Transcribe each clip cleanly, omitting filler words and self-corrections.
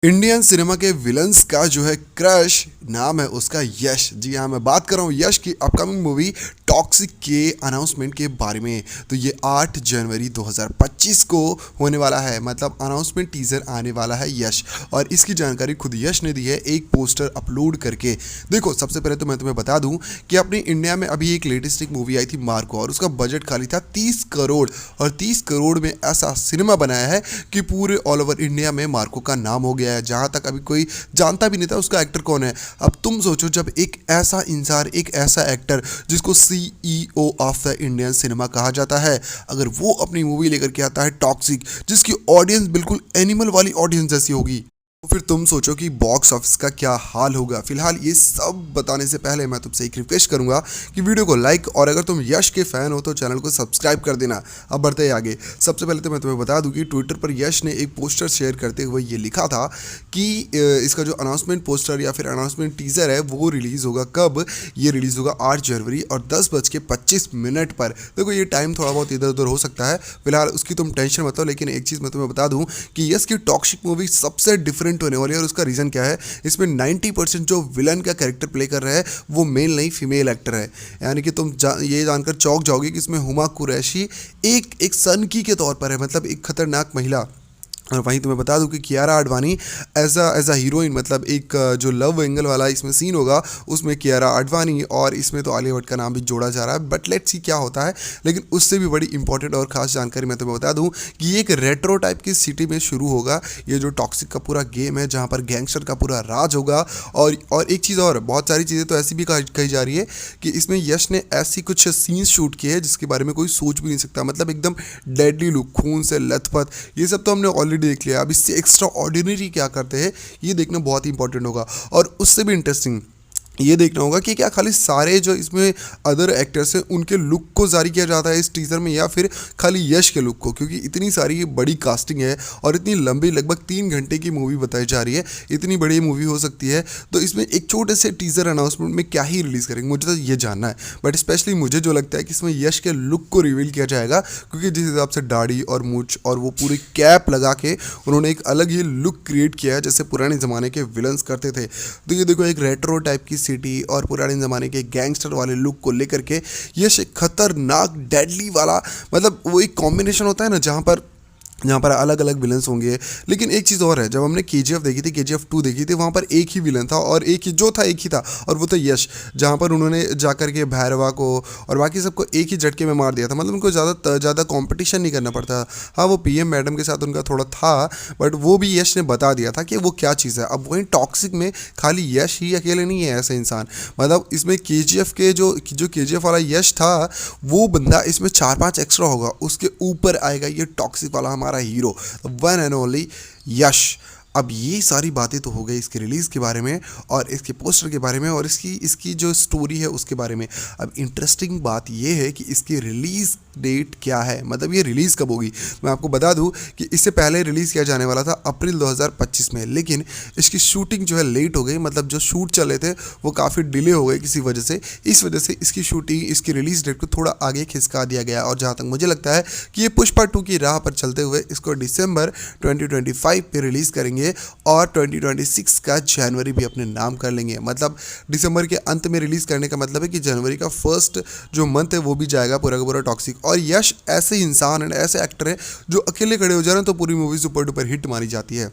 Indian cinema के villains का जो है क्रश नाम है उसका यश। जी हाँ, मैं बात कर रहा हूँ यश की अपकमिंग मूवी टॉक्सिक के अनाउंसमेंट के बारे में। तो ये 8 जनवरी 2025 को होने वाला है, मतलब अनाउंसमेंट टीजर आने वाला है यश। और इसकी जानकारी खुद यश ने दी है एक पोस्टर अपलोड करके। देखो, सबसे पहले तो मैं तुम्हें बता दूं कि अपनी इंडिया में अभी एक लेटेस्ट एक मूवी आई थी मार्को, और उसका बजट खाली था 30 करोड़। और 30 करोड़ में ऐसा सिनेमा बनाया है कि पूरे ऑल ओवर इंडिया में मार्को का नाम हो गया है, जहां तक अभी कोई जानता भी नहीं था उसका एक्टर कौन है। अब तुम सोचो, जब एक ऐसा इंसान, एक ऐसा एक्टर जिसको CEO of the Indian cinema कहा जाता है, अगर वो अपनी मूवी लेकर के आता है टॉक्सिक, जिसकी ऑडियंस बिल्कुल एनिमल वाली ऑडियंस जैसी होगी, तो फिर तुम सोचो कि बॉक्स ऑफिस का क्या हाल होगा। फिलहाल ये सब बताने से पहले मैं तुमसे एक रिक्वेस्ट करूंगा कि वीडियो को लाइक, और अगर तुम यश के फैन हो तो चैनल को सब्सक्राइब कर देना। अब बढ़ते हैं आगे। सबसे पहले तो मैं तुम्हें बता दूं कि ट्विटर पर यश ने एक पोस्टर शेयर करते हुए ये लिखा था कि इसका जो अनाउंसमेंट पोस्टर या फिर अनाउंसमेंट टीजर है वो रिलीज़ होगा कब। ये रिलीज़ होगा 8 जनवरी और 10:25 पर। देखो, ये टाइम थोड़ा बहुत इधर उधर हो सकता है, फिलहाल उसकी तुम टेंशन मत लो। लेकिन एक चीज़ मैं तुम्हें बता दूं कि यश की टॉक्सिक मूवी सबसे डिफरेंट होने वाली है, और उसका रीजन क्या है, इसमें 90% जो विलन का कैरेक्टर प्ले कर रहा है वो मेल नहीं फीमेल एक्टर है। यानी कि तुम ये जानकर चौंक जाओगे कि इसमें हुमा कुरैशी एक सनकी के तौर पर है, मतलब एक खतरनाक महिला। और वहीं तुम्हें बता दूं कि Kiara Advani as a heroine, मतलब एक जो लव एंगल वाला इसमें सीन होगा उसमें कियारा आडवाणी, और इसमें तो आलिया भट्ट का नाम भी जोड़ा जा रहा है। बट लेट्स सी क्या होता है। लेकिन उससे भी बड़ी इंपॉर्टेंट और खास जानकारी मैं तुम्हें बता दूं कि ये एक रेट्रो टाइप की सिटी में शुरू होगा। ये जो टॉक्सिक का पूरा गेम है, जहाँ पर गैंगस्टर का पूरा राज होगा। और एक चीज़ और, बहुत सारी चीज़ें तो ऐसी भी कही जा रही है कि इसमें यश ने ऐसी कुछ सीन्स शूट किए हैं जिसके बारे में कोई सोच भी नहीं सकता। मतलब एकदम डेडली लुक, खून से लथपथ, ये सब तो हमने ऑलरेडी देख लिया। अब इससे एक्स्ट्रा ऑर्डिनरी क्या करते हैं ये देखना बहुत ही इंपॉर्टेंट होगा। और उससे भी इंटरेस्टिंग ये देखना होगा कि क्या खाली सारे जो इसमें अदर एक्टर्स हैं उनके लुक को जारी किया जाता है इस टीज़र में, या फिर खाली यश के लुक को। क्योंकि इतनी सारी बड़ी कास्टिंग है और इतनी लंबी, लगभग 3 घंटे की मूवी बताई जा रही है, इतनी बड़ी मूवी हो सकती है। तो इसमें एक छोटे से टीज़र अनाउंसमेंट में क्या ही रिलीज़ करेंगे, मुझे तो ये जानना है। बट स्पेशली मुझे जो लगता है कि इसमें यश के लुक को रिवील किया जाएगा, क्योंकि जिस हिसाब से दाढ़ी और मूंछ और वो पूरी कैप लगा के उन्होंने एक अलग ही लुक क्रिएट किया है, जैसे पुराने ज़माने के विलन्स करते थे। तो ये देखो, एक रेट्रो टाइप की सिटी और पुराने ज़माने के गैंगस्टर वाले लुक को लेकर के यश एक खतरनाक डेडली वाला, मतलब वो एक कॉम्बिनेशन होता है ना, जहाँ पर अलग अलग विलन्स होंगे। लेकिन एक चीज़ और है, जब हमने KGF देखी थी, KGF 2 देखी थी, वहाँ पर एक ही विलन था, और एक ही था, और वो था यश। जहाँ पर उन्होंने जाकर के भैरवा को और बाकी सबको एक ही झटके में मार दिया था, मतलब उनको ज़्यादा कंपटीशन नहीं करना पड़ता। हाँ, वो PM मैडम के साथ उनका थोड़ा था, बट वो भी यश ने बता दिया था कि वो क्या चीज़ है। अब वहीं टॉक्सिक में खाली यश ही अकेले नहीं है ऐसा इंसान, मतलब इसमें KGF के जो KGF वाला यश था, वो बंदा इसमें 4-5 एक्स्ट्रा होगा, उसके ऊपर आएगा ये टॉक्सिक वाला हमारा हीरो, वन एंड ओनली यश। अब ये सारी बातें तो हो गई इसके रिलीज़ के बारे में और इसके पोस्टर के बारे में और इसकी जो स्टोरी है उसके बारे में। अब इंटरेस्टिंग बात ये है कि इसकी रिलीज़ डेट क्या है, मतलब ये रिलीज़ कब होगी। मैं आपको बता दूं कि इससे पहले रिलीज़ किया जाने वाला था अप्रैल 2025 में, लेकिन इसकी शूटिंग जो है लेट हो गई, मतलब जो शूट चले थे वो काफ़ी डिले हो गए किसी वजह से। इस वजह से इसकी शूटिंग, इसकी रिलीज़ डेट को थोड़ा आगे खिसका दिया गया। और जहाँ तक मुझे लगता है कि ये पुष्पा 2 की राह पर चलते हुए इसको दिसंबर 2025 पे रिलीज़ करेंगे, और 2026 का जनवरी भी अपने नाम कर लेंगे। मतलब दिसंबर के अंत में रिलीज़ करने का मतलब है कि जनवरी का फर्स्ट जो मंथ है वो भी जाएगा पूरा का पूरा टॉक्सिक। और यश ऐसे इंसान है, ऐसे एक्टर है जो अकेले खड़े हो जा रहे हैं तो पूरी मूवी सुपर डुपर हिट मानी जाती है।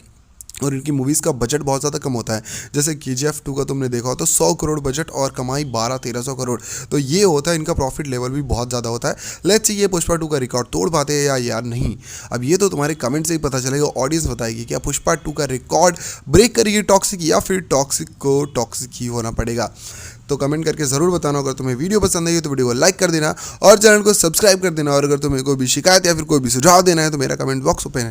और इनकी मूवीज़ का बजट बहुत ज़्यादा कम होता है। जैसे KGF 2 का तुमने देखा हो तो 100 करोड़ बजट और कमाई 1200-1300 करोड़, तो ये होता है, इनका प्रॉफिट लेवल भी बहुत ज़्यादा होता है। लेट्स सी ये पुष्पा 2 का रिकॉर्ड तोड़ पाते हैं या यार नहीं। अब ये तो तुम्हारे कमेंट से ही पता चलेगा, ऑडियंस बताएगी क्या पुष्पा 2 का रिकॉर्ड ब्रेक करेगी टॉक्सिक, या फिर टॉक्सिक को टॉक्सिक ही होना पड़ेगा। तो कमेंट करके ज़रूर बताना। अगर तुम्हें वीडियो पसंद आई तो वीडियो को लाइक कर देना और चैनल को सब्सक्राइब कर देना। और अगर तुम्हें कोई भी शिकायत या फिर कोई भी सुझाव देना है तो मेरा कमेंट बॉक्स ओपन है।